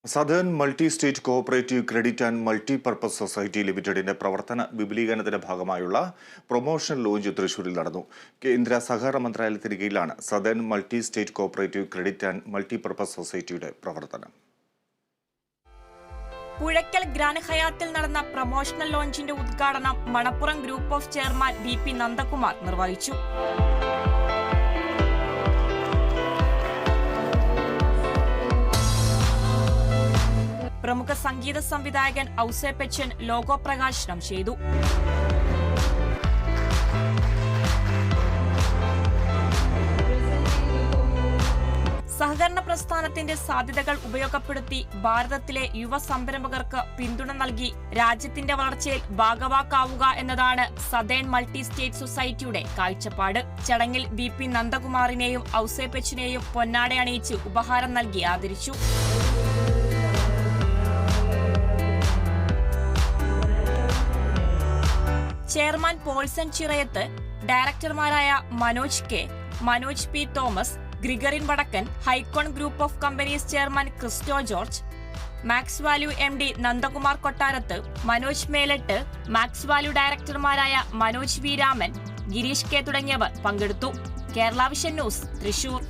Southern multi state cooperative credit and multipurpose society ലിമിറ്റഡിന്റെ പ്രവർത്തന വിപുലീകരണത്തിന്റെ ഭാഗമായുള്ള പ്രൊമോഷൻ ലോഞ്ച് തൃശൂരിൽ നടന്നു. കേന്ദ്ര സഹകരണ മന്ത്രാലയത്തിന് കീഴിലാണ് southern multi state cooperative credit and multipurpose സൊസൈറ്റിയുടെ പ്രവർത്തനം. പുഴയ്ക്കൽ ഗ്രാൻഡ് ഹയാത്തിൽ നടന്ന പ്രൊമോഷണൽ ലോഞ്ചിന്റെ ഉദ്ഘാടനം Manappuram group of chairman VP. Nandakumar നിർവഹിച്ചു. പ്രമുഖ സംഗീത സംവിധായകൻ ഔസേപ്പച്ചൻ ലോഗോ പ്രകാശനം ചെയ്തു. സഹകരണ പ്രസ്ഥാനത്തിന്റെ സാധ്യതകൾ ഉപയോഗപ്പെടുത്തി ഭാരതത്തിലെ യുവ സംരംഭകർക്ക് പിന്തുണ നൽകി രാജ്യത്തിന്റെ വളർച്ചയിൽ ഭാഗവാക്കാവുക എന്നതാണ് സദേൺ മൾട്ടി സ്റ്റേറ്റ് സൊസൈറ്റിയുടെ കാഴ്ചപ്പാട്. ചടങ്ങിൽ വി.പി. നന്ദകുമാറിനെയും ഔസേപ്പച്ചനെയും പൊന്നാട അണിയിച്ച് ഉപഹാരം നൽകി ആദരിച്ചു. ചെയർമാൻ പോൾസൺ ചിറയത്ത്, ഡയറക്ടർമാരായ Manoj K, Manoj P Thomas, Gregorin Vadakkan, Hycon group of companies chairman Christo George, Max Value MD. Nandakumar Kottarath, Manoj Melattu, Max Value ഡയറക്ടർമാരായ മനോജ് വി രാമൻ, ഗിരീഷ് കെ തുടങ്ങിയവർ പങ്കെടുത്തു. Kerala vision news, Thrissur.